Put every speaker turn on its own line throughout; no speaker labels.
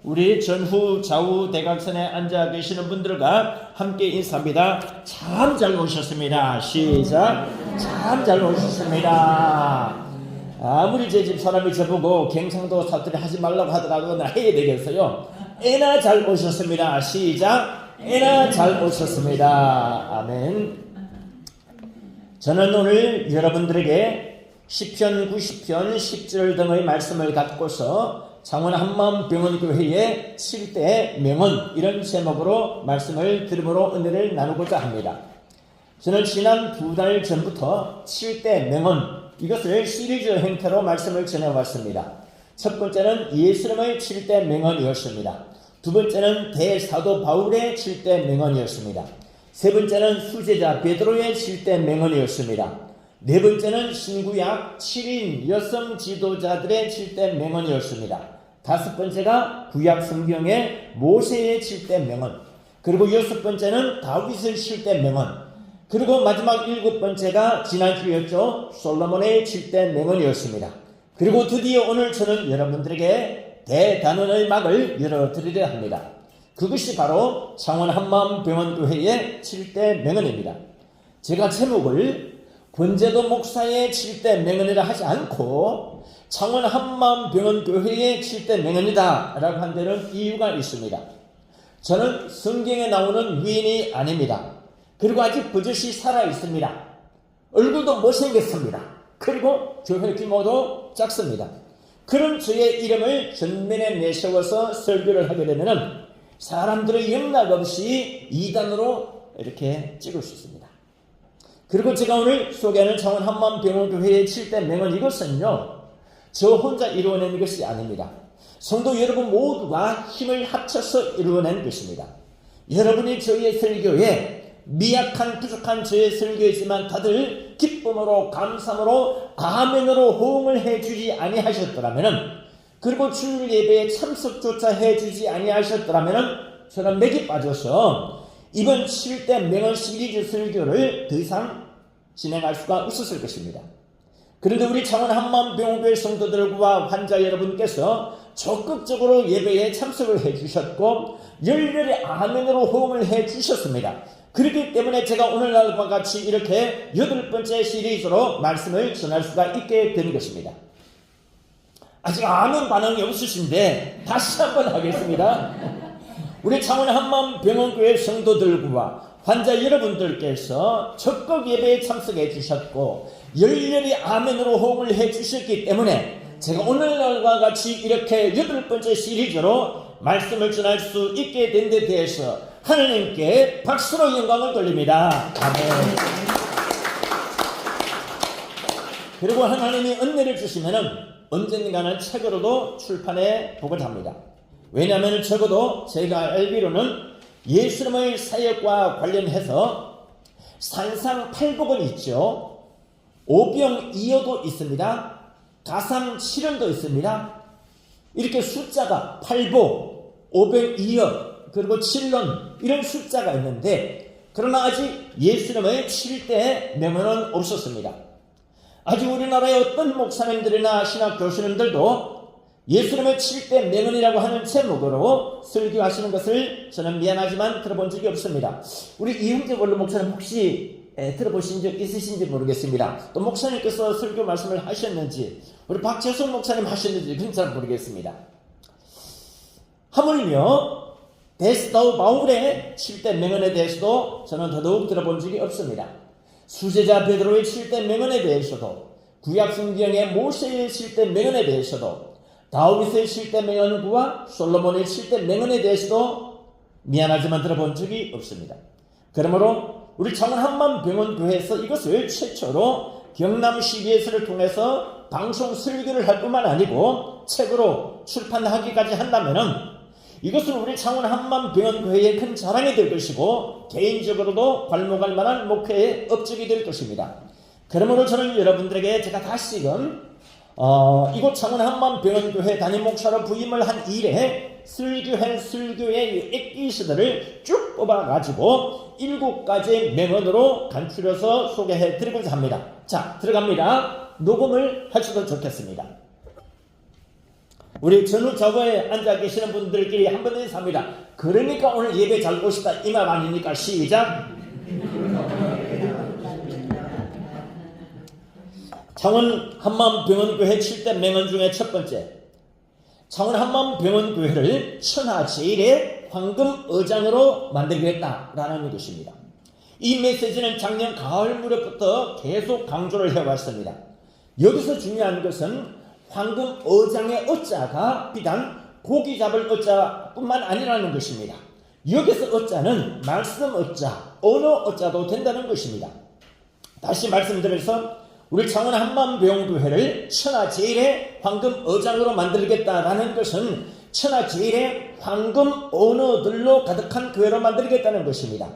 우리 전후 좌우 대각선에 앉아 계시는 분들과 함께 인사합니다. 참 잘 오셨습니다. 시작. 참 잘 오셨습니다. 아무리 제 집 사람이 저보고 경상도 사투리 하지 말라고 하더라도 나 해야 되겠어요. 애나 잘 오셨습니다. 시작. 애나 잘 오셨습니다. 아멘. 저는 오늘 여러분들에게 시편 90편 10절 등의 말씀을 갖고서 창원 한마음병원교회의 7대 명언 이런 제목으로 말씀을 들음으로 은혜를 나누고자 합니다. 저는 지난 2달 전부터 7대 명언 이것을 시리즈 형태로 말씀을 전해왔습니다. 첫 번째는 예수님의 7대 명언이었습니다. 두 번째는 대사도 바울의 7대 명언이었습니다. 세 번째는 수제자 베드로의 7대 명언이었습니다. 네 번째는 신구약 7인 여성 지도자들의 7대 명언이었습니다. 다섯 번째가 구약 성경의 모세의 7대 명언, 그리고 여섯 번째는 다윗의 7대 명언, 그리고 마지막 일곱 번째가 지난주였죠. 솔로몬의 7대 명언이었습니다. 그리고 드디어 오늘 저는 여러분들에게 대단원의 막을 열어드리려 합니다. 그것이 바로 창원 한마음병원교회의 7대 명언입니다. 제가 제목을 권재도 목사의 7대 명언이라 하지 않고 창원 한마음병원교회의 7대 명언이다 라고 한 데는 이유가 있습니다. 저는 성경에 나오는 위인이 아닙니다. 그리고 아직 버젓이 살아있습니다. 얼굴도 못생겼습니다. 그리고 교회 규모도 작습니다. 그런 저의 이름을 전면에 내세워서 설교를 하게 되면 사람들의 영락 없이 이단으로 이렇게 찍을 수 있습니다. 그리고 제가 오늘 소개하는 창원 한마음병원교회의 7대 명언 이것은요, 저 혼자 이루어낸 것이 아닙니다. 성도 여러분 모두가 힘을 합쳐서 이루어낸 것입니다. 여러분이 저희의 설교에 미약한 부족한 저의 설교이지만 다들 기쁨으로 감사함으로 아멘으로 호응을 해주지 아니하셨더라면, 그리고 주일 예배에 참석조차 해주지 아니하셨더라면 저는 맥이 빠져서 이번 7대 명언 시리즈 설교를 더 이상 진행할 수가 없었을 것입니다. 그런데 우리 창원 한마음병원교회 성도들과 환자 여러분께서 적극적으로 예배에 참석을 해주셨고 열렬히 아멘으로 호응을 해주셨습니다. 그렇기 때문에 제가 오늘날과 같이 이렇게 8번째 시리즈로 말씀을 전할 수가 있게 된 것입니다. 아직 아멘 반응이 없으신데 다시 한번 하겠습니다. 우리 창원 한마음병원교회 성도들과 환자 여러분들께서 적극 예배에 참석해 주셨고 열렬히 아멘으로 호응을 해 주셨기 때문에 제가 오늘날과 같이 이렇게 8번째 시리즈로 말씀을 전할 수 있게 된 데 대해서 하나님께 박수로 영광을 돌립니다. 아멘. 그리고 하나님이 은혜를 주시면은 언젠가는 책으로도 출판해 보고자 합니다. 왜냐하면 적어도 제가 알기로는 예수님의 사역과 관련해서 산상팔복은 있죠. 오병이어도 있습니다. 가상칠언도 있습니다. 이렇게 숫자가 팔복, 오병이어, 그리고 칠론 이런 숫자가 있는데 그러나 아직 예수님의 7대 명언은 없었습니다. 아직 우리나라의 어떤 목사님들이나 신학 교수님들도 예수님의 7대 명언이라고 하는 제목으로 설교하시는 것을 저는 미안하지만 들어본 적이 없습니다. 우리 이흥재 원로 목사님 혹시 들어보신 적 있으신지 모르겠습니다. 또 목사님께서 설교 말씀을 하셨는지, 우리 박재성 목사님 하셨는지 그건 잘 모르겠습니다. 하물며 대사도 바울의 7대 명언에 대해서도 저는 더더욱 들어본 적이 없습니다. 수제자 베드로의 7대 명언에 대해서도, 구약 성경의 모세의 7대 명언에 대해서도, 다윗의 7대 명언과 솔로몬의 7대 명언에 대해서도 미안하지만 들어본 적이 없습니다. 그러므로 우리 창원 한마음병원교회에서 이것을 최초로 경남 CBS를 통해서 방송 설교를 할 뿐만 아니고 책으로 출판하기까지 한다면은 이것은 우리 창원 한마음병원교회의 큰 자랑이 될 것이고 개인적으로도 괄목할 만한 목회의 업적이 될 것입니다. 그러므로 저는 여러분들에게 제가 다시금 이곳 창원 한마음병원교회 담임 목사로 부임을 한 이래 설교한 설교의 에피소드를 쭉 뽑아가지고 7가지 명언으로 간추려서 소개해 드리고자 합니다. 자, 들어갑니다. 녹음을 하셔도 좋겠습니다. 우리 전후 좌우에 앉아 계시는 분들끼리 한번 인사합니다. 그러니까 오늘 예배 잘 오시다 이 말 아닙니까? 시작. 창원 한마음병원교회 7대 맹언 중에 첫 번째, 창원 한마음병원교회를 천하 제일의 황금의장으로 만들겠다라는 것입니다. 이 메시지는 작년 가을 무렵부터 계속 강조를 해왔습니다. 여기서 중요한 것은 황금의장의 어자가 비단 고기 잡을 어자뿐만 아니라는 것입니다. 여기서 어자는 말씀 어자, 언어 어자도 된다는 것입니다. 다시 말씀드려서 우리 창원 한마음병원교회를 천하 제일의 황금의장으로 만들겠다라는 것은 천하 제일의 황금 언어들로 가득한 교회로 만들겠다는 것입니다.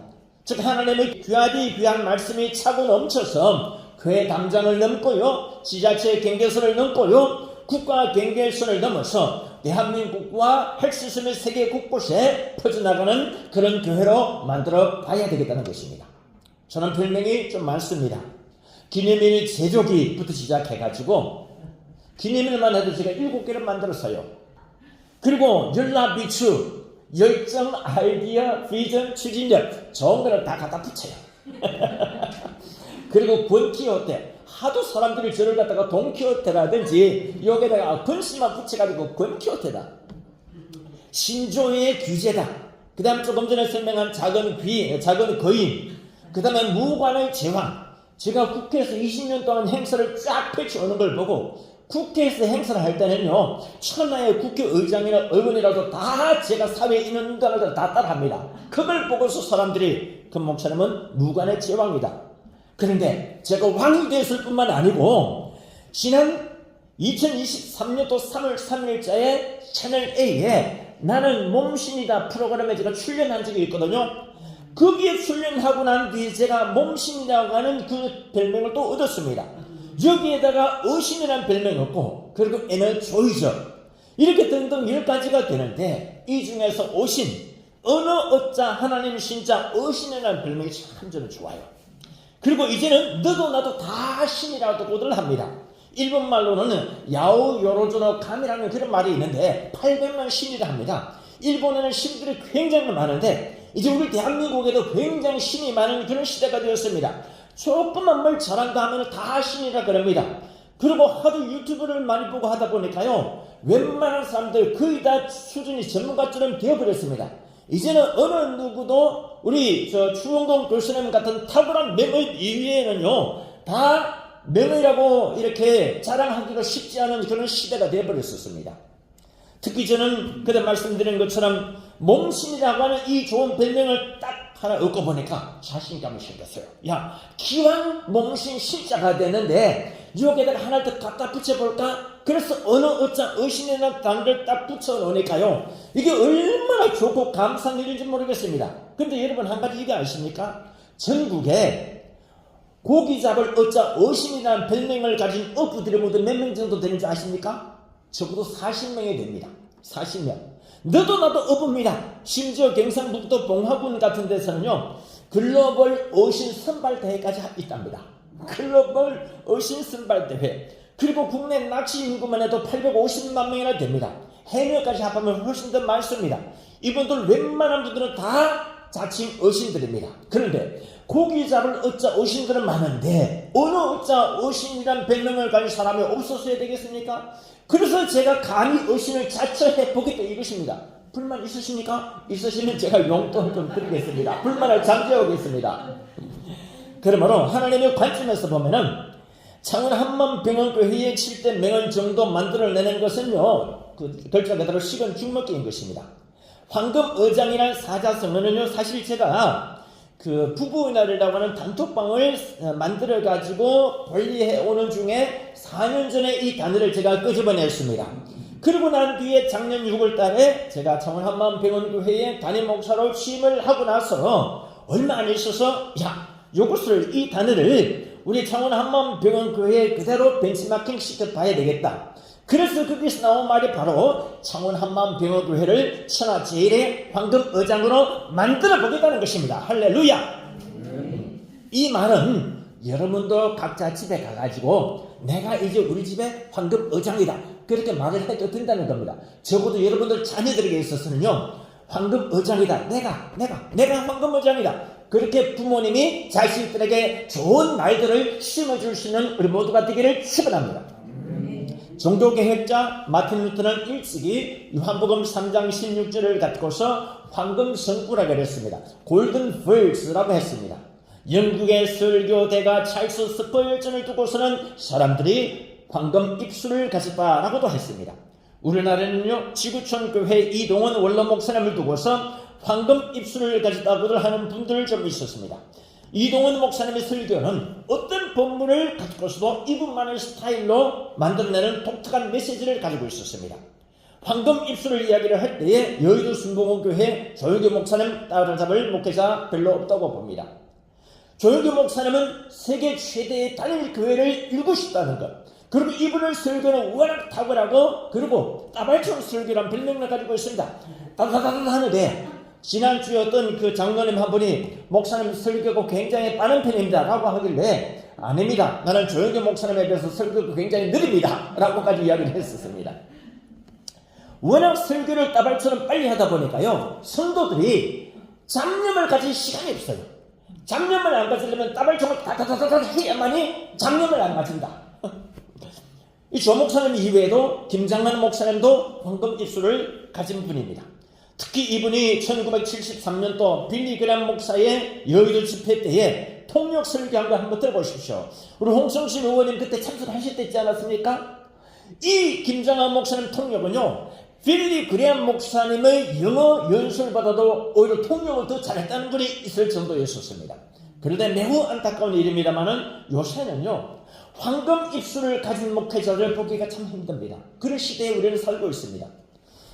즉 하나님의 귀한 말씀이 차고 넘쳐서 교회 담장을 넘고요, 지자체 경계선을 넘고요, 국가 경계선을 넘어서 대한민국과 헬스스 및 세계 곳곳에 퍼져나가는 그런 교회로 만들어 봐야 되겠다는 것입니다. 저는 별명이 좀 많습니다. 기념일 제조기부터 시작해가지고 기념일만 해도 제가 7개를 만들었어요. 그리고 연락비추, 열정, 아이디어, 비전, 추진력 좋은 거를 다 갖다 붙여요. 그리고 권키호테, 하도 사람들이 저를 갖다가 돈키호테라든지 여기다가 권씨만 붙여가지고 권키호테다. 신조의 규제다. 그 다음 조금 전에 설명한 작은 거인, 그 다음에 무관의 제왕. 제가 국회에서 20년 동안 행사를 쫙 펼쳐오는 걸 보고 국회에서 행사를 할 때는요, 천하의 국회의장이나 의원이라도 다 제가 사회에 있는 인간들 다 따라합니다. 그걸 보고서 사람들이 그 목사님은 무관의 제왕이다. 그런데 제가 왕이 됐을 뿐만 아니고 지난 2023년도 3월 3일자에 채널A에 나는 몸신이다 프로그램에 제가 출연한 적이 있거든요. 거기에 출연하고 난 뒤에 제가 몸신이라고 하는 그 별명을 또 얻었습니다. 여기에다가 어신이라는 별명이 없고, 그리고 에너조이저, 이렇게 등등 10가지가 되는데 이 중에서 어신, 언어 어자 하나님 신자 어신이라는 별명이 참 저는 좋아요. 그리고 이제는 너도 나도 다 신이라고들 합니다. 일본말로는 야오 요로조노 감이라는 그런 말이 있는데 800만 신이라 합니다. 일본에는 신들이 굉장히 많은데 이제 우리 대한민국에도 굉장히 신이 많은 그런 시대가 되었습니다. 조금만 뭘 잘한다 하면 다 신이라 그럽니다. 그리고 하도 유튜브를 많이 보고 하다 보니까요, 웬만한 사람들 거의 다 수준이 전문가처럼 되어버렸습니다. 이제는 어느 누구도 우리 추원공 교수님 같은 탁월한 명의 이외에는요, 다 명의라고 이렇게 자랑하기가 쉽지 않은 그런 시대가 되어버렸었습니다. 특히 저는 그때 말씀드린 것처럼 몸신이라고 하는 이 좋은 별명을 딱 하나 얻고 보니까 자신감이 생겼어요. 야, 기왕 몸신 신자가 되는데 여기에다가 하나 더 갖다 붙여볼까? 그래서 언어 어짜 의신이라는 단어를 딱 붙여놓으니까요, 이게 얼마나 좋고 감사한 일인지 모르겠습니다. 근데 여러분 한 가지 이게 아십니까? 전국에 고기 잡을 어짜 의신이라는 별명을 가진 어부들의 모두 몇 명 정도 되는지 아십니까? 적어도 40명이 됩니다. 40명. 너도 나도 어부입니다. 심지어 경상북도 봉화군 같은 데서는요, 글로벌 어신 선발대회까지 있답니다. 글로벌 어신 선발대회. 그리고 국내 낚시 인구만 해도 850만 명이나 됩니다. 해녀까지 합하면 훨씬 더 많습니다. 이분들 웬만한 분들은 다 자칭 어신들입니다. 그런데 고기 잡을 어짜 어신들은 많은데 어느 어짜 어신이란 별명을 가진 사람이 없었어야 되겠습니까? 그래서 제가 감히 어신을 자처해 보겠다 이것입니다. 불만 있으십니까? 있으시면 제가 용돈 좀 드리겠습니다. 불만을 잠재우겠습니다. 그러므로 하나님의 관점에서 보면은 창원 한마음병원교회의 7대 명언 정도 만들어내는 것은요, 그 글자 그대로 식은 죽먹기인 것입니다. 황금의장이라는 사자성어는요, 사실 제가 그 부부의날이라고 하는 단톡방을 만들어 가지고 관리해 오는 중에 4년 전에 이 단어를 제가 끄집어냈습니다. 그리고 난 뒤에 작년 6월 달에 제가 창원 한마음병원교회에 담임 목사로 취임을 하고 나서 얼마 안 있어서 이 단어를 우리 창원 한마음병원교회에 그대로 벤치마킹 시켜봐야 되겠다. 그래서 거기서 나온 말이 바로 창원 한마음병원교회를 천하 제일의 황금의장으로 만들어 보겠다는 것입니다. 할렐루야. 이 말은 여러분도 각자 집에 가가지고 내가 이제 우리 집에 황금의장이다, 그렇게 말을 해도 된다는 겁니다. 적어도 여러분들 자녀들에게 있어서는요, 황금어장이다. 내가 황금어장이다. 그렇게 부모님이 자식들에게 좋은 말들을 심어줄 수 있는 우리 모두가 되기를 축원합니다. 종교개혁자 마틴 루터는 일찍이 요한복음 3장 16절을 갖고서 황금성구라고 했습니다. 골든 벌스라고 했습니다. 영국의 설교대가 찰스 스펄전을 두고서는 사람들이 황금 입술을 가졌다라고도 했습니다. 우리나라는요, 지구촌 교회 이동원 원로 목사님을 두고서 황금 입술을 가졌다고들 하는 분들 좀 있었습니다. 이동원 목사님의 설교는 어떤 본문을 가지고서도 이분만의 스타일로 만들어내는 독특한 메시지를 가지고 있었습니다. 황금 입술을 이야기를 할 때에 여의도 순복음교회 조영규 목사님 따라잡을 목회자 별로 없다고 봅니다. 조영규 목사님은 세계 최대의 단일 교회를 이루고 싶다는 것, 그리고 이분의 설교는 워낙 탁월하고 그리고 따발총 설교란 별명을 가지고 있습니다. 따다다다 하는데 지난주에 어떤 그 장로님 한 분이 목사님 설교가 굉장히 빠른 편입니다 라고 하길래 아닙니다. 나는 조영규 목사님에 비해서 설교가 굉장히 느립니다 라고까지 이야기를 했었습니다. 워낙 설교를 따발처럼 빨리 하다 보니까요, 성도들이 잡념을 가질 시간이 없어요. 잡념을 안 가지려면 따발총을 다다다다다 해야만이 잡념을 안 가진다. 이 조 목사님 이외에도 김장만 목사님도 황금 입술을 가진 분입니다. 특히 이분이 1973년도 빌리 그램 목사의 여의도 집회 때에 통역 설교한 거 한번 들어보십시오. 우리 홍성신 의원님 그때 참석하실 때 있지 않았습니까? 이 김장한 목사님 통역은요, 빌리 그램 목사님의 영어 연수를 받아도 오히려 통역을 더 잘했다는 분이 있을 정도였었습니다. 그런데 매우 안타까운 일입니다만은 요새는요, 황금 입술을 가진 목회자를 보기가 참 힘듭니다. 그런 시대에 우리는 살고 있습니다.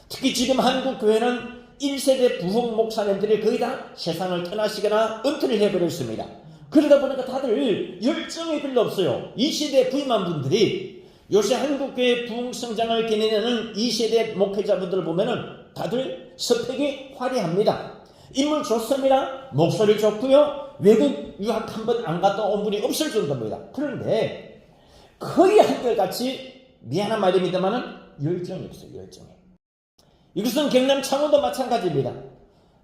특히 지금 한국 교회는 1세대 부흥 목사님들이 거의 다 세상을 떠나시거나 은퇴를 해버렸습니다. 그러다 보니까 다들 열정이 별로 없어요. 2세대 부임한 분들이 요새 한국교회 부흥 성장을 견인하는 2세대 목회자분들을 보면은 다들 스펙이 화려합니다. 인물 좋습니다. 목소리 좋고요. 외국 유학 한 번 안 갔다 온 분이 없을 정도입니다. 그런데 거의 한결같이 미안한 말입니다만은 열정이 없어요. 열정이. 이것은 경남 창원도 마찬가지입니다.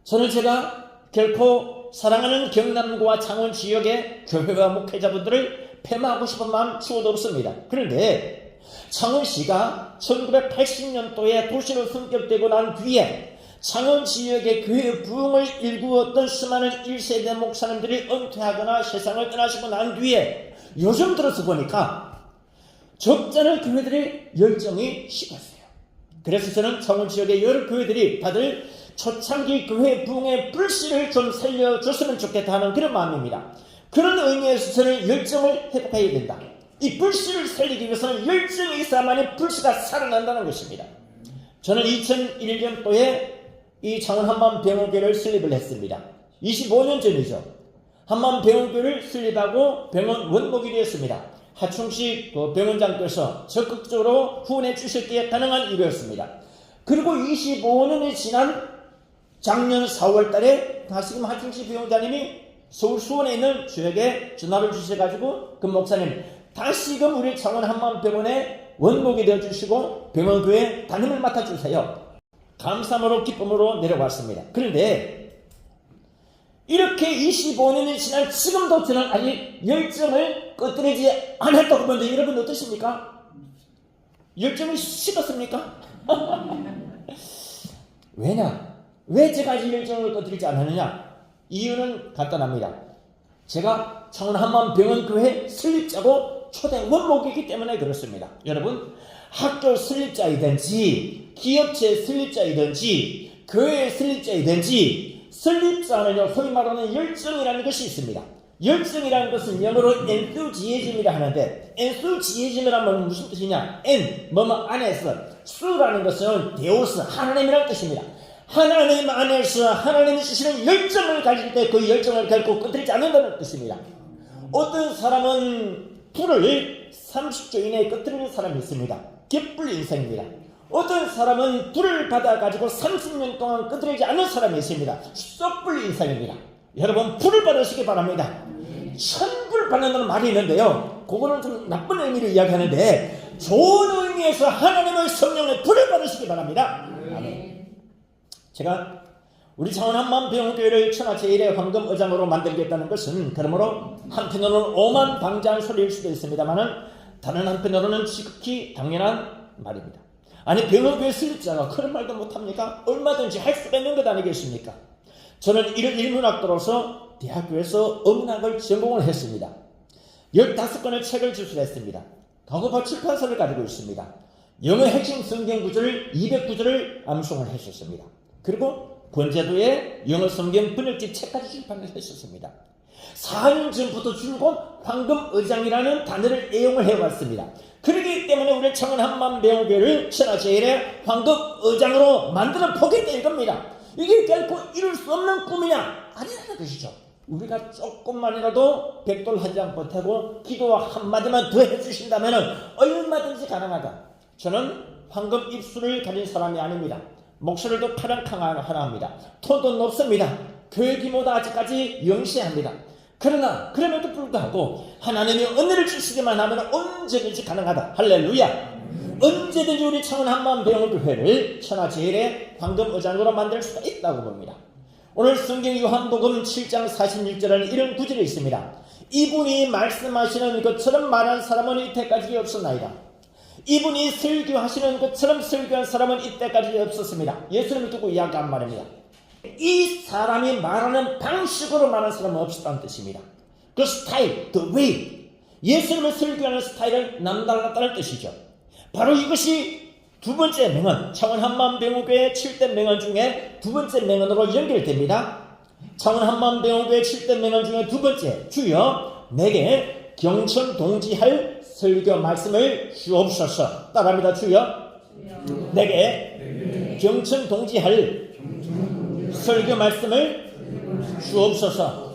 저는 제가 결코 사랑하는 경남과 창원 지역의 교회와 목회자분들을 폐마하고 싶은 마음 추호도 없습니다. 그런데 창원시가 1980년도에 도시로 승격되고 난 뒤에 창원 지역의 교회 부흥을 일구었던 수많은 1세대 목사님들이 은퇴하거나 세상을 떠나시고 난 뒤에 요즘 들어서 보니까 적잖은 교회들의 열정이 식었어요. 그래서 저는 창원 지역의 여러 교회들이 다들 초창기 교회 부흥의 불씨를 좀 살려줬으면 좋겠다 하는 그런 마음입니다. 그런 의미에서 저는 열정을 회복해야 된다. 이 불씨를 살리기 위해서는 열정이 있어야만이 불씨가 살아난다는 것입니다. 저는 2001년도에 이 창원 한마음병원교회를 설립을 했습니다. 25년 전이죠. 한마음병원교회를 설립하고 병원 원목이 되었습니다. 하충식 병원장께서 적극적으로 후원해 주셨기에 가능한 일이었습니다. 그리고 25년이 지난 작년 4월 달에 다시금 하충식 병원장님이 서울 수원에 있는 저에게 전화를 주셔가지고 그 목사님 다시금 우리 창원 한마음병원에 원목이 되어주시고 병원교회 담임을 맡아주세요. 감사함으로 기쁨으로 내려왔습니다. 그런데 이렇게 25년이 지난 지금도 저는 아직 열정을 꺼뜨리지 않았다고 보는데 여러분 어떠십니까? 열정이 식었습니까? 왜 제가 아직 열정을 꺼뜨리지 않았느냐? 이유는 간단합니다. 제가 창원 한마음병원교회 설립자고 초대 원목이기 때문에 그렇습니다. 여러분, 학교 설립자이든지 기업체 설립자이든지 교회 설립자이든지 설립자는요, 소위 말하는 열정이라는 것이 있습니다. 열정이라는 것은 영어로 enthusiasm이라 하는데 enthusiasm이라는 무슨 뜻이냐? 뭐뭐 안에서, 수라는 것은 데오스, 하나님이라는 뜻입니다. 하나님 안에서 하나님이 주시는 열정을 가질 때 그 열정을 결코 꺼뜨리지 않는다는 뜻입니다. 어떤 사람은 불을 30초 이내에 꺼뜨리는 사람이 있습니다. 깃불 인생입니다. 어떤 사람은 불을 받아가지고 30년 동안 꺼뜨리지 않는 사람이 있습니다. 썩불 인생입니다. 여러분, 불을 받으시기 바랍니다. 천불 받는다는 말이 있는데요, 그거는 좀 나쁜 의미로 이야기하는데 좋은 의미에서 하나님의 성령의 불을 받으시기 바랍니다. 아멘. 제가 우리 창원 한마음병원교회를 천하 제1의 황금의장으로 만들겠다는 것은 그러므로 한편으로는 오만방자한 소리일 수도 있습니다만은 다른 한편으로는 지극히 당연한 말입니다. 아니 병원교회 설립자가 그런 말도 못합니까? 얼마든지 할 수가 있는 것 아니겠습니까? 저는 일문학도로서 대학교에서 음악을 전공을 했습니다. 15권의 책을 주술했습니다. 가구파 출판사를 가지고 있습니다. 영어 핵심 성경 구절을 200구절을 암송을 했었습니다. 그리고 권제도의 영어 성경 번역집 책까지 출판을 했었습니다. 4년 전부터 줄곧 황금의장이라는 단어를 애용을 해왔습니다. 그렇기 때문에 우리 창원 한마음병원교회를 천하 제1의 황금의장으로 만들어 보겠다 이겁니다. 이게 결코 이룰 수 없는 꿈이냐? 아니라는 것이죠. 우리가 조금만이라도 백돌하지 않고 기도와 한마디만 더 해주신다면 얼마든지 가능하다. 저는 황금 입술을 가진 사람이 아닙니다. 목소리도 파랑하나합니다. 톤도 높습니다. 교회 규모도 아직까지 영시합니다. 그러나 그럼에도 불구하고 하나님이 은혜를 주시기만 하면 언제든지 가능하다. 할렐루야. 언제든지 우리 창원 한마음병원교회를 천하 제1의 황금의장으로 만들 수가 있다고 봅니다. 오늘 성경 요한복음 7장 46절에는 이런 구절이 있습니다. 이분이 말씀하시는 것처럼 말한 사람은 이때까지 없었나이다. 이분이 설교하시는 것처럼 설교한 사람은 이때까지 없었습니다. 예수님을 두고 이야기한 말입니다. 이 사람이 말하는 방식으로 말하는 사람은 없었다는 뜻입니다. 그 스타일, the way, 예수님을 설교하는 스타일은 남달랐다는 뜻이죠. 바로 이것이 두 번째 명언, 창원 한마음병원교회 7대 명언 중에 두 번째 명언으로 연결됩니다. 창원 한마음병원교회 7대 명언 중에 두 번째, 주여 내게 경천동지할 설교 말씀을 주옵소서. 따라합니다. 주여 내게 경천동지할 설교 말씀을 주옵소서.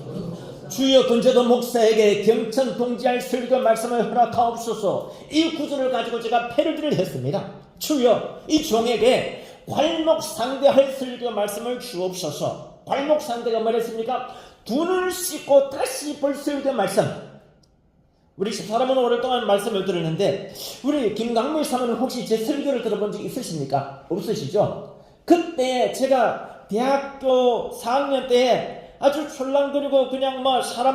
주여 권제도 목사에게 경천동지할 설교 말씀을 허락하옵소서. 이 구절을 가지고 제가 패러디를 했습니다. 주여 이 종에게 괄목상대할 설교 말씀을 주옵소서. 괄목상대가 뭐랬습니까? 두 눈을 씻고 다시 볼 설교 말씀. 우리 집사람은 오랫동안 말씀을 들었는데 우리 김강물 사모는 혹시 제 설교를 들어본 적 있으십니까? 없으시죠? 그때 제가 대학교 4학년 때 아주 촐랑거리고 그냥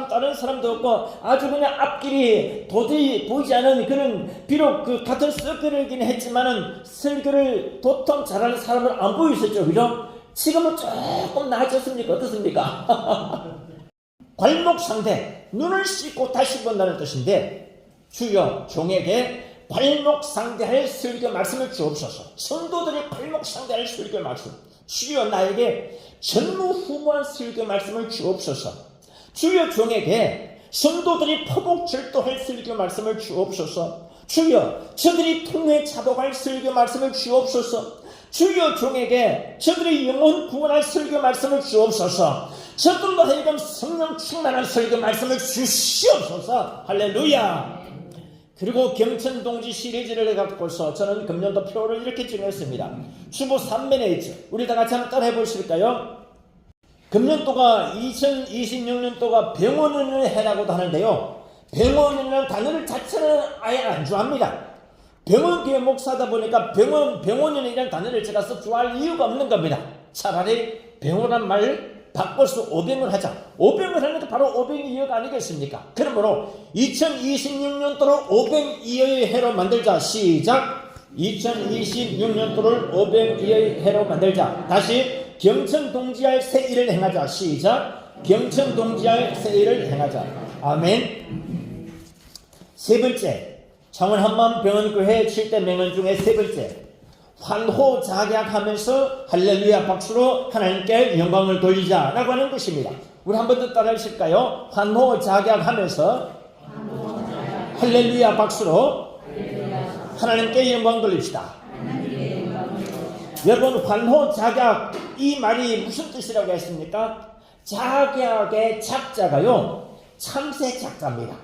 다른 사람도 없고 아주 그냥 앞길이 도저히 보이지 않은 그런, 비록 그 같은 서클이긴 했지만은 설교를 도통 잘하는 사람은 안 보이셨죠? 그죠? 지금은 조금 나아졌습니까? 어떻습니까? 괄목상대, 눈을 씻고 다시 본다는 뜻인데, 주여 종에게 괄목상대할 설교 말씀을 주옵소서. 성도들이 괄목상대할 설교 말씀, 주여 나에게 전무후무한 설교 말씀을 주옵소서. 주여 종에게 성도들이 포복절도할 설교 말씀을 주옵소서. 주여 저들이 통회 차복할 설교 말씀을 주옵소서. 주여 종에게 저들이 영혼 구원할 설교 말씀을 주옵소서. 저들로 하여금 성령 충만한 설교 말씀을 주시옵소서. 할렐루야. 그리고 경천동지 시리즈를 갖고서 저는 금년도 표를 이렇게 정했습니다. 주보 3면에 있죠. 우리 다 같이 한번 따라 해보실까요? 금년도가 2026년도가 병원운의 해라고도 하는데요. 병원이라는 단어를 자체는 아예 안 좋아합니다. 병원교회 목사다 보니까 병원이라는 단어를 제가 써 좋아할 이유가 없는 겁니다. 차라리 병원이란 말을 바꿔서 오병을 하자. 오병을 하는 게 바로 오병이어가 아니겠습니까? 그러므로 2026년도를 오병이어의 해로 만들자. 시작. 2026년도를 오병이어의 해로 만들자. 다시 경천동지할 새 일을 행하자. 시작. 경천동지할 새 일을 행하자. 아멘. 세 번째, 창원 한마음병원교회 7대 명언 중에 세 번째, 환호작약하면서 할렐루야 박수로 하나님께 영광을 돌리자 라고 하는 것입니다. 우리 한 번 더 따라 하실까요? 환호작약하면서 할렐루야 박수로 하나님께 영광 돌립시다. 여러분, 환호작약, 이 말이 무슨 뜻이라고 했습니까? 작약의 작자가요, 참새 작자입니다.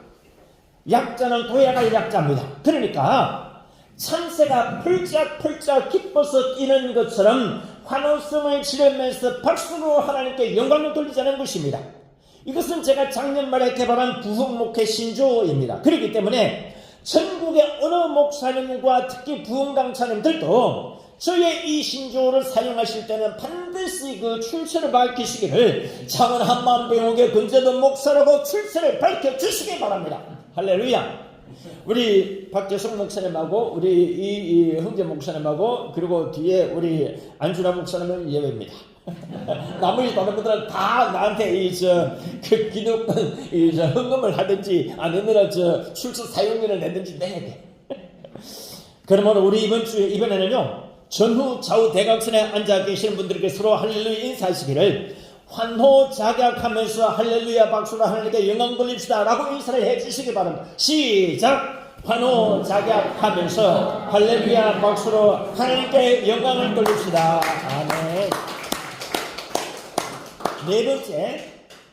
약자는 도야가 약자입니다. 그러니까 참새가 펄짝펄짝 기뻐서 뛰는 것처럼 환호성을 지르면서 박수로 하나님께 영광을 돌리자는 것입니다. 이것은 제가 작년 말에 개발한 부흥목회 신조어입니다. 그렇기 때문에 전국 전국의 어느 목사님과 특히 부흥강사님들도 저의 이 신조어를 사용하실 때는 반드시 그 출처를 밝히시기를 창원 한마음병원의 권재돈 목사라고 출처를 밝혀주시기 바랍니다. 할렐루야. 우리 박재성 목사님하고 우리 이 형제 목사님하고 그리고 뒤에 우리 안준하 목사님은 예외입니다. 나머지 다른 분들은 다 나한테 그 기독권 헌금을 하든지 아니면 출처 사용료를 내든지 내야 돼. 그러면 우리 이번에는요 전후 좌우 대각선에 앉아 계시는 분들께 서로 할렐루야 인사하시기를 환호작약하면서 할렐루야 박수로 하나님께 영광 돌립시다 라고 인사를 해주시기 바랍니다. 시작. 환호작약하면서 할렐루야 박수로 하나님께 영광을 돌립시다. 아멘. 네 번째,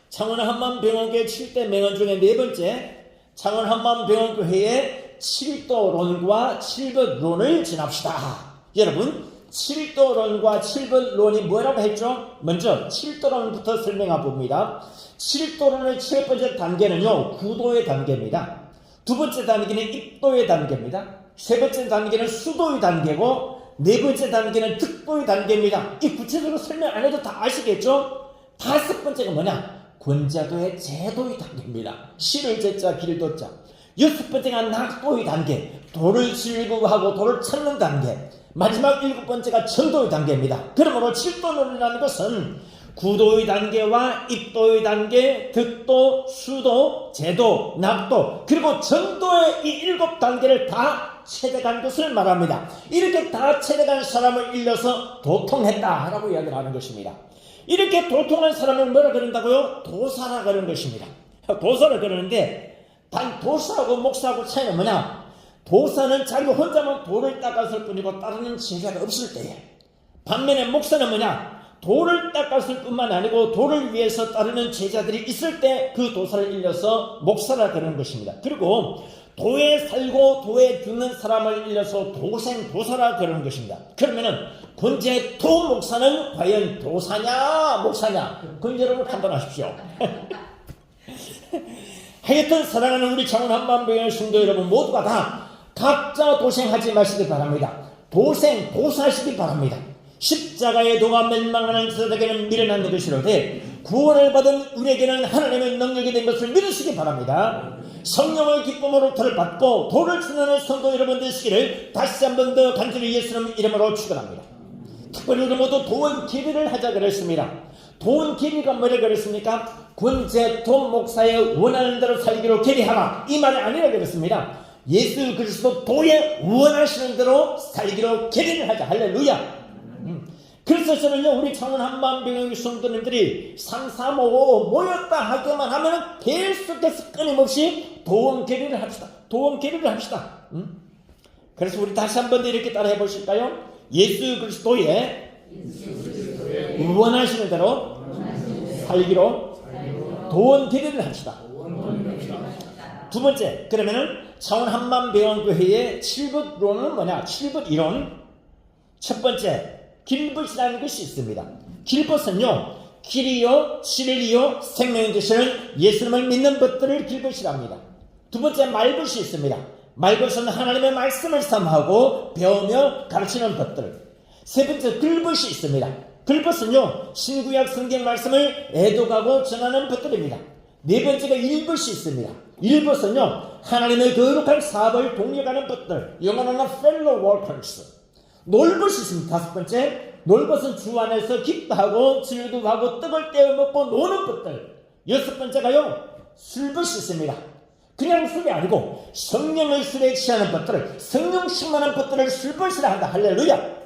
창원 한마음병원교회 7대 명언 중에 네 번째, 창원 한마음병원교회의 7도론과 7번론을 지납시다. 여러분 7도론과 7번론이 뭐라고 했죠? 먼저 7도론부터 설명해 봅니다. 7도론의 첫 번째 단계는요 구도의 단계입니다. 두 번째 단계는 입도의 단계입니다. 세 번째 단계는 수도의 단계고 네 번째 단계는 득도의 단계입니다. 이 구체적으로 설명 안 해도 다 아시겠죠? 다섯 번째가 뭐냐? 권자도의 제도의 단계입니다. 실을 제자 길도자. 여섯 번째가 낙도의 단계, 도를 질구하고 도를 찾는 단계. 마지막 일곱 번째가 전도의 단계입니다. 그러므로 7도론이라는 것은 구도의 단계와 입도의 단계, 득도, 수도, 제도, 낙도 그리고 전도의 이 일곱 단계를 다 체득한 것을 말합니다. 이렇게 다 체득한 사람을 일러서 도통했다라고 이야기를 하는 것입니다. 이렇게 도통한 사람을 뭐라 그런다고요? 도사라 그러는 것입니다. 도사라 그러는데 단 도사하고 목사하고 차이는 뭐냐? 도사는 자기 혼자만 돌을 닦았을 뿐이고 따르는 제자가 없을 때에, 반면에 목사는 뭐냐? 돌을 닦았을 뿐만 아니고 돌을 위해서 따르는 제자들이 있을 때 그 도사를 일러서 목사라 그러는 것입니다. 그리고 도에 살고 도에 죽는 사람을 일러서 도생도사라 그러는 것입니다. 그러면은 권재도 목사는 과연 도사냐 목사냐? 그건 여러분 판단하십시오. 하여튼 사랑하는 우리 창원 한마음병원 성도 여러분 모두가 다 각자 도생하지 마시기 바랍니다. 도사하시기 바랍니다. 십자가의 도가 멸망하는 자들에게는 미련한 것이로되 구원을 받은 우리에게는 하나님의 능력이 된 것을 믿으시기 바랍니다. 성령의 기쁨으로 도를 받고 도를 추구하는 성도 여러분 되시기를 다시 한 번 더 간절히 예수님 이름으로 축원합니다. 특별히 우리 모두 도원 기리를 하자 그랬습니다. 도원 기리가 뭐라 그랬습니까? 권재돈 목사의 원하는 대로 살기로 기리하라 이 말이 아니라 그랬습니다. 예수 그리스도 도에 원하시는 대로 살기로 기리를 하자. 할렐루야. 그래서 저는요 우리 창원 한마음병원 성도님들이 3, 4, 5 모였다 하기만 하면 계속해서 끊임없이 도원 기리를 합시다. 도원 기리를 합시다. 그래서 우리 다시 한번 이렇게 따라 해보실까요? 예수 그리스도의 원하시는 대로 살기로 도원 기리를 합시다. 두 번째, 그러면은 창원 한마음병원교회의 7번론은 뭐냐? 7번 이론. 첫 번째, 길벗이라는 것이 있습니다. 길벗은요, 길이요, 진리요, 생명이 되시는 예수님을 믿는 것들을 길벗이랍니다. 두 번째, 말벗이 있습니다. 말벗은 하나님의 말씀을 삼하고 배우며 가르치는 것들. 세 번째, 글벗이 있습니다. 글벗은요, 신구약 성경 말씀을 애독하고 전하는 것들입니다. 네 번째가 일벗이 있습니다. 일벗은요, 하나님의 거룩한 사업을 동력하는 것들, 영어로는 fellow workers. 놀벗이 있습니다. 다섯 번째, 놀벗은 주 안에서 기뻐하고 즐거워하고 떡을 떼어 먹고 노는 것들. 여섯 번째가요, 술벗이 있습니다. 그냥 술이 아니고 성령의 술에 취하는 것들을, 성령 충만한 것들을 술벗이라 한다. 할렐루야.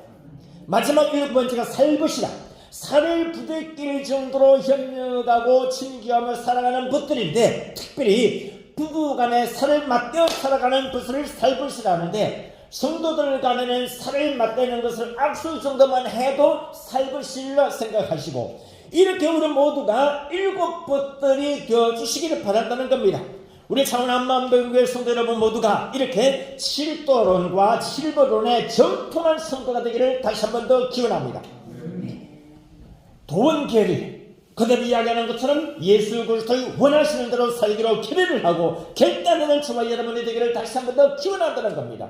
마지막 일곱 번째가 살벗이라. 살을 부대낄 정도로 협력하고 친교하며 살아가는 것들인데, 특별히 부부간에 살을 맞대어 살아가는 것을 살벗이라 하는데, 성도들 간에는 살을 맞대는 것을 악수 정도만 해도 살벗이라 생각하시고, 이렇게 우리 모두가 일곱 것들이 되어주시기를 바란다는 겁니다. 우리 창원 한마음병원교회 성도 여러분 모두가 이렇게 7도론과 7번론의 정통한 성도가 되기를 다시 한 번 더 기원합니다. 도원계리, 그들이 이야기하는 것처럼 예수 그리스도의 원하시는 대로 살기로 기도를 하고 결단하는 저와 여러분이 되기를 다시 한 번 더 기원한다는 겁니다.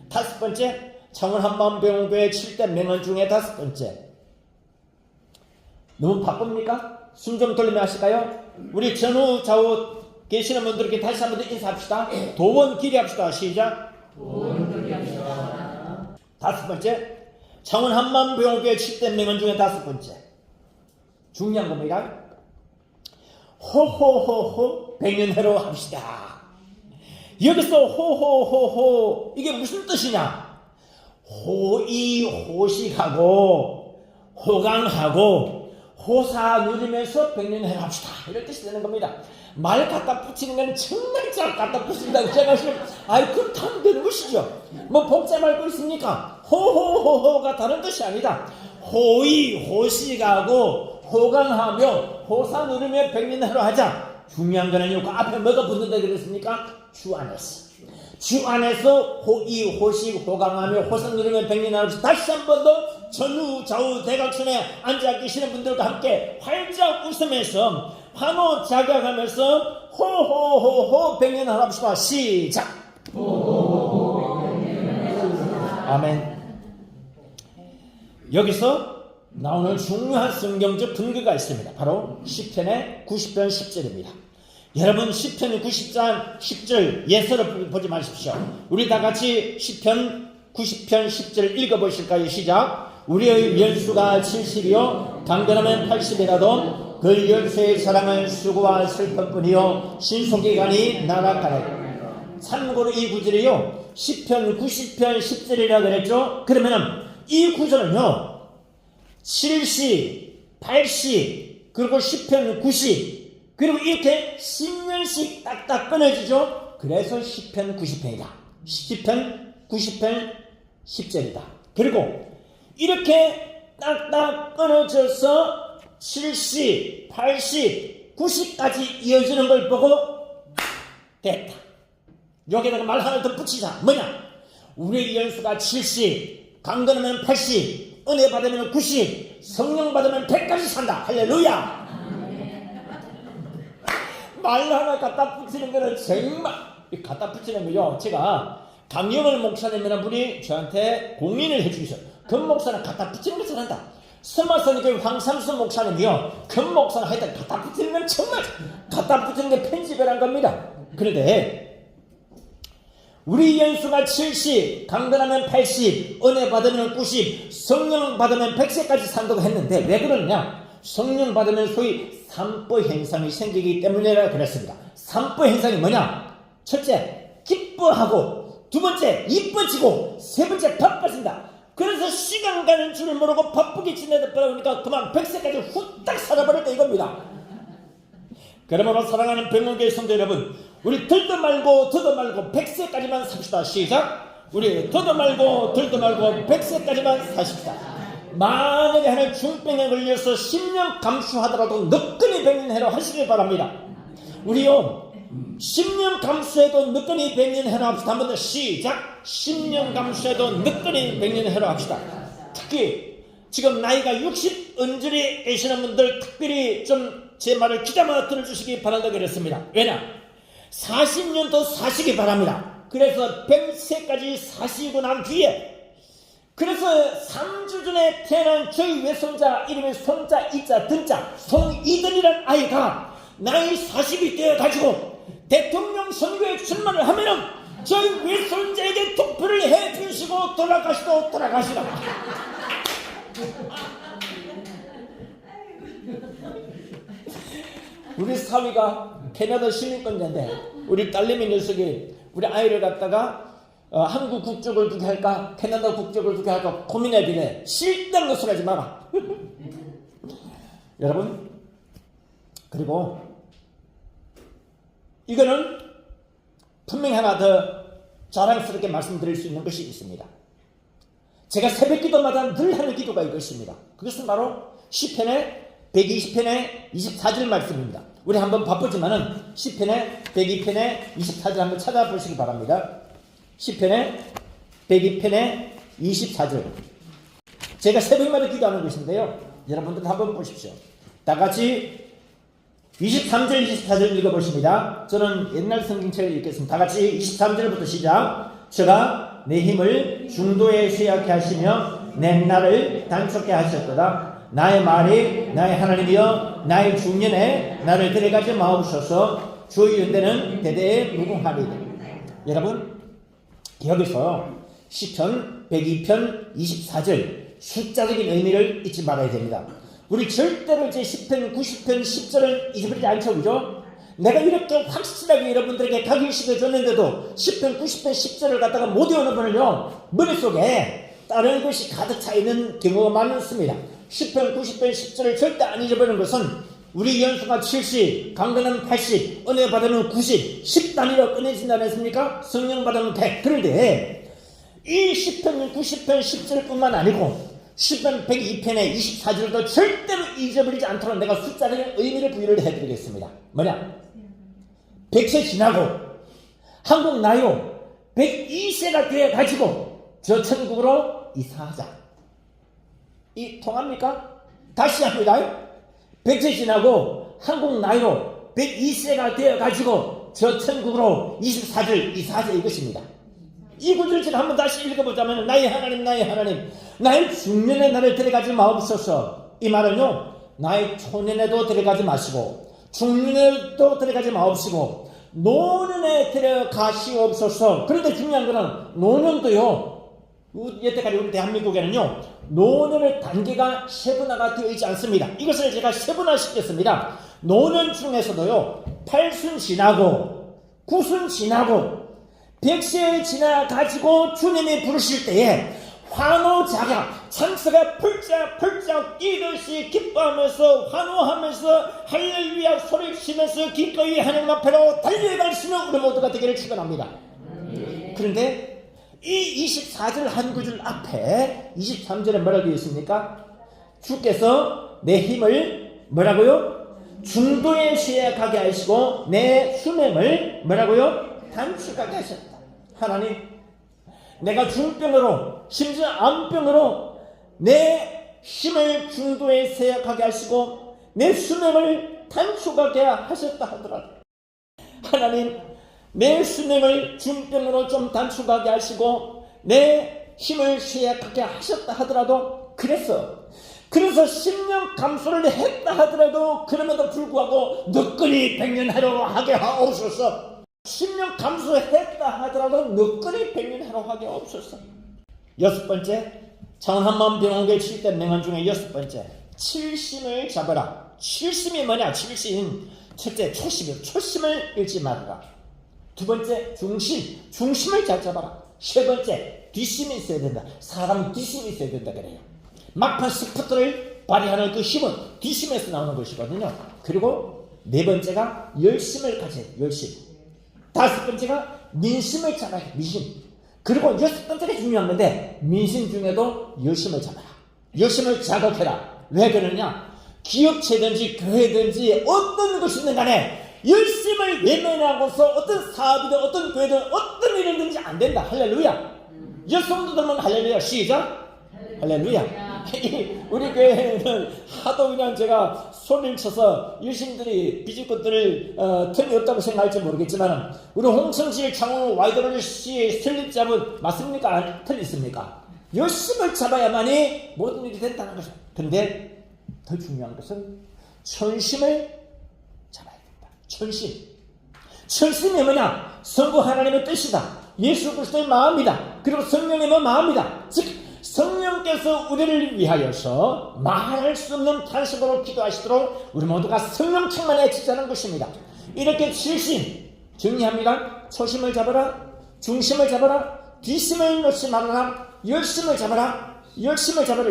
다섯 번째, 창원 한마음병원교회 7대 명언 중에 다섯 번째. 너무 바쁩니까? 숨 좀 돌리며 하실까요? 우리 전후 좌우 계시는 분들께 다시 한 번 더 인사합시다. 도원 기리합시다. 시작. 도원 기리합시다. 다섯 번째, 창원 한마음병원교회 7대 명언 중에 다섯 번째. 중요한 겁니다. 호호호호 백년해로 합시다. 여기서 호호호호 이게 무슨 뜻이냐? 호의호식하고 호강하고 호사 누리면서 백년해로 합시다. 이런 뜻이 되는 겁니다. 말 갖다 붙이는 건 정말 잘 갖다 붙인다고 생각하시면 그럼 하면 되는 것이죠. 뭐 복잡할 거 있습니까? 호호호호가 다른 뜻이 아니다. 호의호식하고 호강하며 호사 누르며 백년해로 하자. 중요한 거는 요 앞에 뭐가 붙는다 그랬습니까? 주 안에서. 주 안에서 호의, 호식, 호강하며 호사 누르며 백년해로 하자. 다시 한 번 더 전후, 좌우, 대각선에 앉아 계시는 분들과 함께 활짝 웃으면서 환호 자각하면서 호호호호 백년해로 합시다. 시작. 호호호호 아멘. 여기서 나오는 중요한 성경적 근거가 있습니다. 바로 시편의 90편 10절입니다. 여러분 시편 90편 10절 예서를 보지 마십시오. 우리 다 같이 시편 90편 10절 읽어보실까요? 시작. 우리의 연수가 70이요 강건하면 80이라도 그 열쇠의 사랑은 수고와 슬픔뿐이요 신속이가니 나락가라. 참고로 이 구절이요 시편 90편 10절이라 그랬죠. 그러면은 이 구절은요 70, 80, 그리고 10편 90, 그리고 이렇게 10년씩 딱딱 끊어지죠. 그래서 10편 90편이다. 10편 90편 10절이다. 그리고 이렇게 딱딱 끊어져서 70, 80, 90까지 이어지는 걸 보고 됐다. 여기다가 말 하나 더 붙이자. 뭐냐? 우리의 연수가 70, 강건하면 80, 은혜 받으면 90, 성령 받으면 100까지 산다. 할렐루야. 말 하나 갖다 붙이는 거는 정말 갖다 붙이는 거요. 제가 강영을 목사님이라는 분이 저한테 공인을 해주셨어요. 금 목사는 갖다 붙이는 걸 잘한다. 스마선교회 황삼수 목사님이요 금 목사는 하여튼 갖다 붙이는 건 정말 갖다 붙이는 게 편집이란 겁니다. 그런데 우리 연수가 70, 강건하면 80, 은혜 받으면 90, 성령 받으면 100세까지 산다고 했는데 왜 그러느냐? 성령 받으면 소위 삼보 현상이 생기기 때문이라 그랬습니다. 삼보 현상이 뭐냐? 첫째, 기뻐하고, 두 번째, 이뻐지고, 세 번째, 바빠진다. 그래서 시간 가는 줄을 모르고 바쁘게 지내다 보니까 그만 100세까지 후딱 살아버렸다 이겁니다. 그러므로 사랑하는 백문교회 성도 여러분, 우리 들도 말고 더도 말고 100세까지만 삽시다. 시작. 우리 더도 말고 들도 말고 100세까지만 사십시다. 만약에 하나 중병에 걸려서 10년 감수하더라도 너끈히 백년해로 하시길 바랍니다. 우리요 10년 감수해도 너끈히 백년해로 합시다. 한 번 더 시작. 10년 감수해도 너끈히 백년해로 합시다. 특히 지금 나이가 60 언저리 계시는 분들 특별히 좀 제 말을 귀담아 들어주시기 바란다 그랬습니다. 왜냐? 40년 더 사시기 바랍니다. 그래서 100세까지 사시고 난 뒤에 그래서 3주 전에 태어난 저희 외손자 이름이 손자 이자 든자 송이든이란 아이가 나이 40이 되어가지고 대통령 선거에 출마를 하면은 저희 외손자에게 투표를 해주시고 돌아가시라. 우리 사위가 캐나다 시민권자인데 우리 딸내미 녀석이 우리 아이를 갖다가 한국 국적을 두게 할까 캐나다 국적을 두게 할까 고민해야 쓸데없는 소리 하지 마라. 여러분 그리고 이거는 분명히 하나 더 자랑스럽게 말씀드릴 수 있는 것이 있습니다. 제가 새벽 기도마다 늘 하는 기도가 이것입니다. 그것은 바로 시편의 120편의 24절 말씀입니다. 우리 한번 바쁘지만은 시편의 102편의 24절 한번 찾아보시기 바랍니다. 시편의 102편의 24절. 제가 새벽마다 기도하는 것인데요. 여러분들 한번 보십시오. 다 같이 23절 24절 읽어보십니다. 저는 옛날 성경책을 읽겠습니다. 다 같이 23절부터 시작. 저가 내 힘을 중도에 쇠약케 하시며 내 날을 단축케 하셨도다. 나의 말이 나의 하나님이여 나의 중년에 나를 데려가지 마옵소서. 주의 연대는 대대에 무궁하리이다. 여러분 여기서 시편 102편 24절 숫자적인 의미를 잊지 말아야 됩니다. 우리 절대로 이제 10편 90편 10절을 잊어버리지 않죠. 그죠? 내가 이렇게 확실하게 여러분들에게 각인식을 줬는데도 10편 90편 10절을 갖다가 못 외우는 분은요 머릿속에 다른 것이 가득 차 있는 경우가 많습니다. 10편 90편 10절을 절대 안 잊어버리는 것은 우리 연수가 70, 강건은 80, 은혜 받으면 90, 10단위로 끊어진다는 했습니까? 성령 받으면 100. 그런데 이 10편 90편 10절뿐만 아니고 10편 102편의 24절도 절대로 잊어버리지 않도록 내가 숫자적인 의미를 부여를 해드리겠습니다. 뭐냐? 100세 지나고 한국 나이로 102세가 되어가지고 저 천국으로 이사하자. 이 통합니까? 다시 합니다. 100세 지나고 한국 나이로 102세가 되어가지고 저 천국으로 24절 이사하자 이것입니다. 이 구절을 한번 다시 읽어보자면 나의 하나님 나의 하나님 나의 중년에 나를 데려가지 마옵소서. 이 말은요 나의 초년에도 데려가지 마시고 중년에도 데려가지 마옵시고 노년에 데려가시옵소서. 그런데 중요한 거는 노년도요 여태까지 우리 대한민국에는요 노년의 단계가 세분화가 되어 있지 않습니다. 이것을 제가 세분화시켰습니다. 노년 중에서도요 8순 지나고 9순 지나고 100세 지나가지고 주님이 부르실 때에 환호자가 창세가 펄짝펄짝 이것이 기뻐하면서 환호하면서 할렐루야 소리치면서 기꺼이 하나님 앞으로 달려갈 수 있는 우리 모두가 되기를 축원합니다. 그런데 이 24절 한 구절 앞에 23절에 뭐라고 되어 있습니까? 주께서 내 힘을 뭐라고요? 중도에 쇠약하게 하시고 내 수명을 뭐라고요? 단축하게 하셨다. 하나님 내가 중병으로 심지어 암병으로 내 힘을 중도에 쇠약하게 하시고 내 수명을 단축하게 하셨다 하더라도 하나님 내 수명을 중병으로 좀 단축하게 하시고 내 힘을 쇠약하게 하셨다 하더라도 그래서 10년 감수를 했다 하더라도 그럼에도 불구하고 너끈히 100년 하게 하옵소서. 10년 감수했다 하더라도 너끈히 100년 하게 하옵소서. 여섯 번째 장한만 병원계 7대 명언 중에 여섯 번째 칠심을 잡아라. 칠심이 뭐냐? 칠심 첫째 초심을 잃지 말아라. 두 번째 중심을 잘 잡아라. 세 번째 뒷심이 있어야 된다. 사람 뒷심이 있어야 된다 그래요. 막판 스포트를 발휘하는 그 힘은 뒷심에서 나오는 것이거든요. 그리고 네 번째가 열심을 가져야 돼. 열심. 다섯 번째가 민심을 잡아야 돼. 민심. 그리고 여섯 번째가 중요한 건데 민심 중에도 열심을 잡아라. 열심을 자극해라. 왜 그러냐? 기업체든지 교회든지 어떤 것이든 간에 열심을 외면하고서 어떤 사업이든 어떤 교회든 어떤 일이든지 안 된다. 할렐루야. 여성도들만 할렐루야. 시작. 할렐루야. 우리 교회는 하도 그냥 제가 소리를 쳐서 유신들이 비집것들을 틈이 없다고 생각할지 모르겠지만 우리 홍성시 창원 와이드로시 슬립 잡은 맞습니까? 틀렸습니까? 열심을 잡아야만이 모든 일이 된다는 거죠. 근데 더 중요한 것은 천심을 잡아야 된다. 천심이 뭐냐? 성부 하나님의 뜻이다. 예수 그리스도의 마음이다. 그리고 성령님의 마음이다. 즉 성령께서 우리를 위하여서 말할 수 없는 탄식으로 기도하시도록 우리 모두가 성령 충만에 지자는 것입니다. 이렇게 칠심 정리합니다. 초심을 잡아라. 중심을 잡아라. 뒷심을 놓지 말아라. 열심을 잡아라.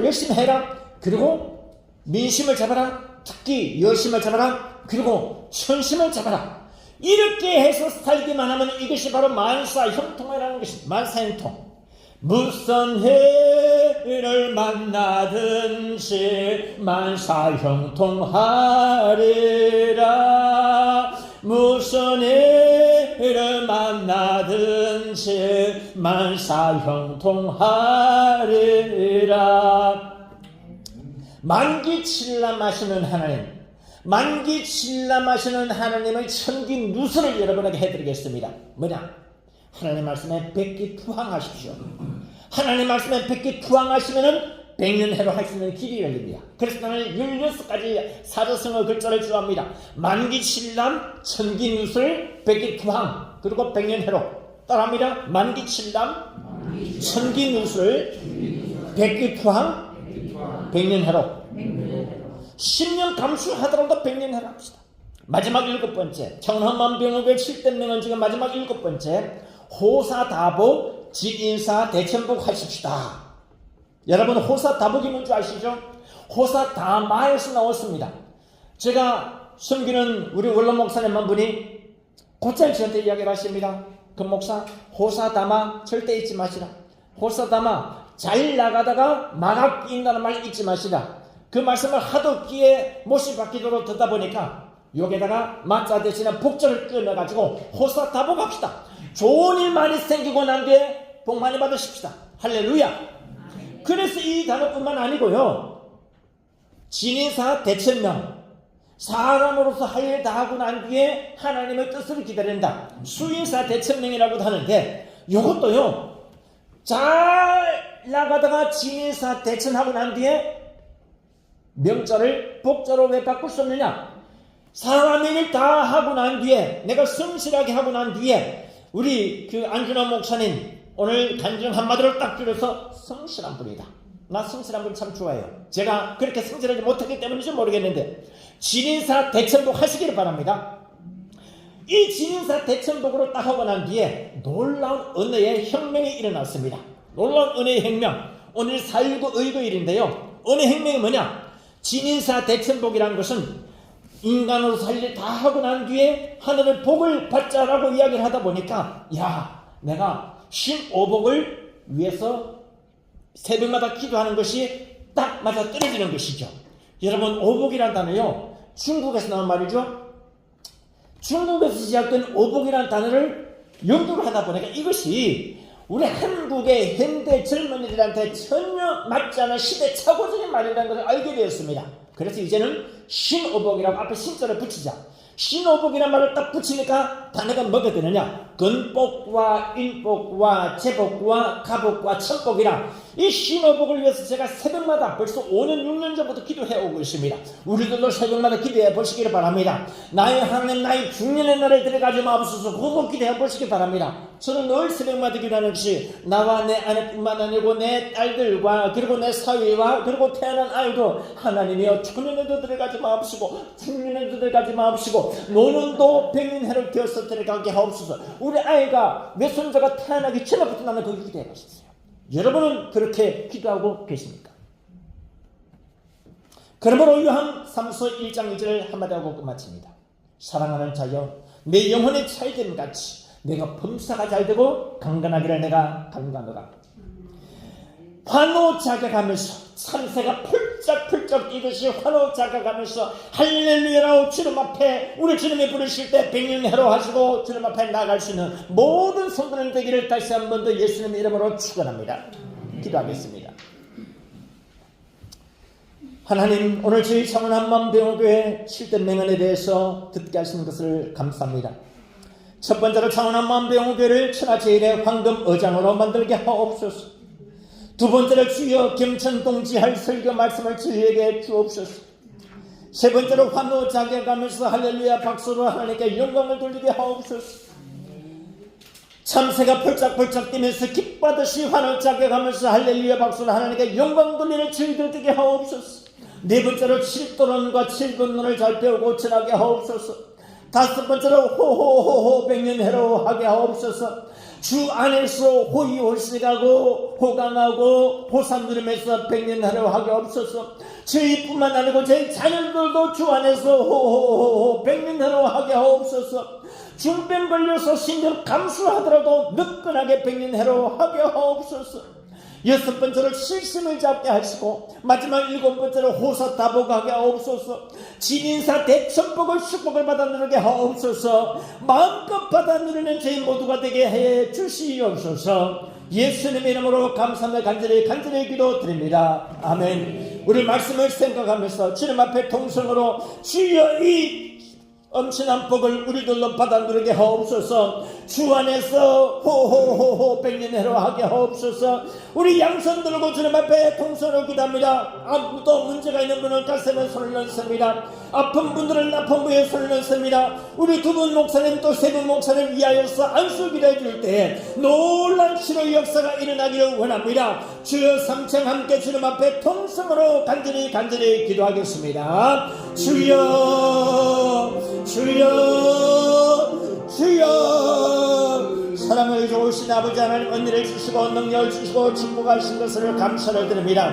열심히 해라. 그리고 민심을 잡아라. 특히 열심을 잡아라. 그리고 천심을 잡아라. 이렇게 해서 살기만 하면 이것이 바로 만사형통이라는 것입니다. 만사형통. 무슨 해를 만나든지 만사형통하리라. 무슨 해를 만나든지 만사형통하리라. 만기칠라 마시는 하나님, 만기 신람하시는 하나님의 천기 누수를 여러분에게 해드리겠습니다. 뭐냐? 하나님 말씀에 백기 투항하십시오. 하나님 말씀에 백기 투항하시면은 백년해로 할 수 있는 길이 열립니다. 그래서 나는 16가지 사자성어 글자를 주합니다. 만기 신람, 천기 누술, 백기 투항, 그리고 백년해로. 따라합니다. 만기 신람, 천기 누술, 백기 투항, 백년해로. 10년 감수하더라도 100년 해랍시다. 마지막 7번째, 청함만병옥의 7대 명은 지금 마지막 7번째, 호사다복 진인사 대천복 하십시다. 여러분 호사다복이 뭔지 아시죠? 호사다마에서 나왔습니다. 제가 섬기는 우리 원로 목사님 한 분이 곧잘 저한테 이야기를 하십니다. 그 목사, 호사다마 절대 잊지 마시라. 호사다마 잘 나가다가 망할 인다는 말 잊지 마시라. 그 말씀을 하도 귀에 못이 박히도록 듣다 보니까 여기에다가 마자 대신에 복절을 끊어가지고 호사다복합시다. 좋은 일 많이 생기고 난 뒤에 복 많이 받으십시다. 할렐루야. 그래서 이 단어뿐만 아니고요, 진인사 대천명, 사람으로서 할 일 다 하고 난 뒤에 하나님의 뜻을 기다린다. 수인사 대천명이라고도 하는데, 이것도요 잘 나가다가 진인사 대천하고 난 뒤에 명절을 복절로 왜 바꿀 수 없느냐? 사람의 일 다 하고 난 뒤에, 내가 성실하게 하고 난 뒤에, 우리 그 안준호 목사님 오늘 간증 한마디로 딱 줄여서 성실한 분이다. 나 성실한 분 참 좋아해요. 제가 그렇게 성실하지 못하기 때문인지 모르겠는데 진인사 대천복 하시기를 바랍니다. 이 진인사 대천복으로 딱 하고 난 뒤에 놀라운 은혜의 혁명이 일어났습니다. 놀라운 은혜의 혁명. 오늘 4.19 의거일인데요. 은혜의 혁명이 뭐냐? 진인사 대천복이라는 것은 인간으로서 할 일 다 하고 난 뒤에 하늘의 복을 받자라고 이야기를 하다 보니까, 야, 내가 신오복을 위해서 새벽마다 기도하는 것이 딱 맞아 떨어지는 것이죠. 여러분, 오복이란 단어요, 중국에서 나온 말이죠. 중국에서 시작된 오복이란 단어를 연구를 하다 보니까 이것이 우리 한국의 현대 젊은이들한테 전혀 맞지 않은 시대착오적인 말이라는 것을 알게 되었습니다. 그래서 이제는 신오복이라고 앞에 신자를 붙이자. 신오복이라는 말을 딱 붙이니까 단어가 뭐가 되느냐? 건복과 인복과 제복과 가복과 천복이라. 이 신오복을 위해서 제가 새벽마다 벌써 5년 6년 전부터 기도해 오고 있습니다. 우리들도 새벽마다 기도해 보시기를 바랍니다. 나의 하나님, 나의 중년의 날에 들어가지 마옵소서. 그거 기도해 보시기 바랍니다. 저는 늘 새벽마다 기도하는 것이 나와 내 아내뿐만 아니고 내 딸들과 그리고 내 사위와 그리고 태어난 아이도 하나님이여 초년에도 들어가지 마옵시고 중년에도 들어가지 마옵시고 노년도 백년해를 되어서 들어가게 하옵소서. 우리 아이가 외손자가 태어나기 전에부터 나는 그 기도해 봤었어요. 여러분은 그렇게 기도하고 계십니까? 그러므로 요한 3서 1장 2절을 한마디 하고 끝마칩니다. 사랑하는 자여, 내 영혼의 차이됨 같이 내가 범사가 잘되고 강건하기를 내가 간구하노라. 환호자격하면서 참새가 펄쩍펄쩍 뛰듯이 환호자격하면서 할렐루야라고 주님 앞에 우리 주님이 부르실 때 백년해로 하시고 주님 앞에 나아갈 수 있는 모든 성도들 되기를 다시 한 번 더 예수님 이름으로 축원합니다. 기도하겠습니다. 하나님, 오늘 저희 창원 한마음병원교회 7대 명언에 대해서 듣게 하시는 것을 감사합니다. 첫 번째로 창원 한마음병원교회를 천하제일의 황금 의장으로 만들게 하옵소서. 두 번째로 주여 겸천동지할 설교 말씀을 저희에게 주옵소서. 세 번째로 환호자격하면서 할렐루야 박수로 하나님께 영광을 돌리게 하옵소서. 참새가 펄짝펄짝 뛰면서 기뻐하듯이 환호자격하면서 할렐루야 박수로 하나님께 영광 돌리는 저희들 되게 하옵소서. 네 번째로 7도론과 7번론을 잘 배우고 전하게 하옵소서. 다섯 번째로 호호호호 백년해로 하게 하옵소서. 주 안에서 호의호식하고 호강하고 호산 누리면서 백년하려 하게 없어서 저희뿐만 아니고 저희 자녀들도 주 안에서 호호호호 백년하려 하게 하옵소서. 중병 걸려서 신경 감수하더라도 늦끈하게 백년하려 하게 하옵소서. 여섯 번째로 실심을 잡게 하시고 마지막 일곱 번째로 호사다복하게 하옵소서. 진인사 대천복을 축복을 받아 누리게 하옵소서. 마음껏 받아 누리는 저희 모두가 되게 해 주시옵소서. 예수님의 이름으로 감사하며 간절히 기도드립니다. 아멘. 우리 말씀을 생각하면서 주님 앞에 통성으로 주여 이 엄청난 복을 우리들로 받아 누리게 하옵소서. 주 안에서 호호호호 백년해로 하게 하옵소서. 우리 양손 들고 주님 앞에 통성으로 기도합니다. 아무도 문제가 있는 분은 가슴에 손을 넣습니다. 아픈 분들은 아픈 부에 손을 넣습니다. 우리 두 분 목사님 또 세 분 목사님 위하여서 안수 기도해 줄 때 놀란 치료 역사가 일어나기를 원합니다. 주여 삼층 함께 주님 앞에 통성으로 간절히 기도하겠습니다. 주여 주여 주여 사랑을 좋으신 아버지 하나님, 은혜를 주시고 능력을 주시고 축복하신 것을 감사를 드립니다.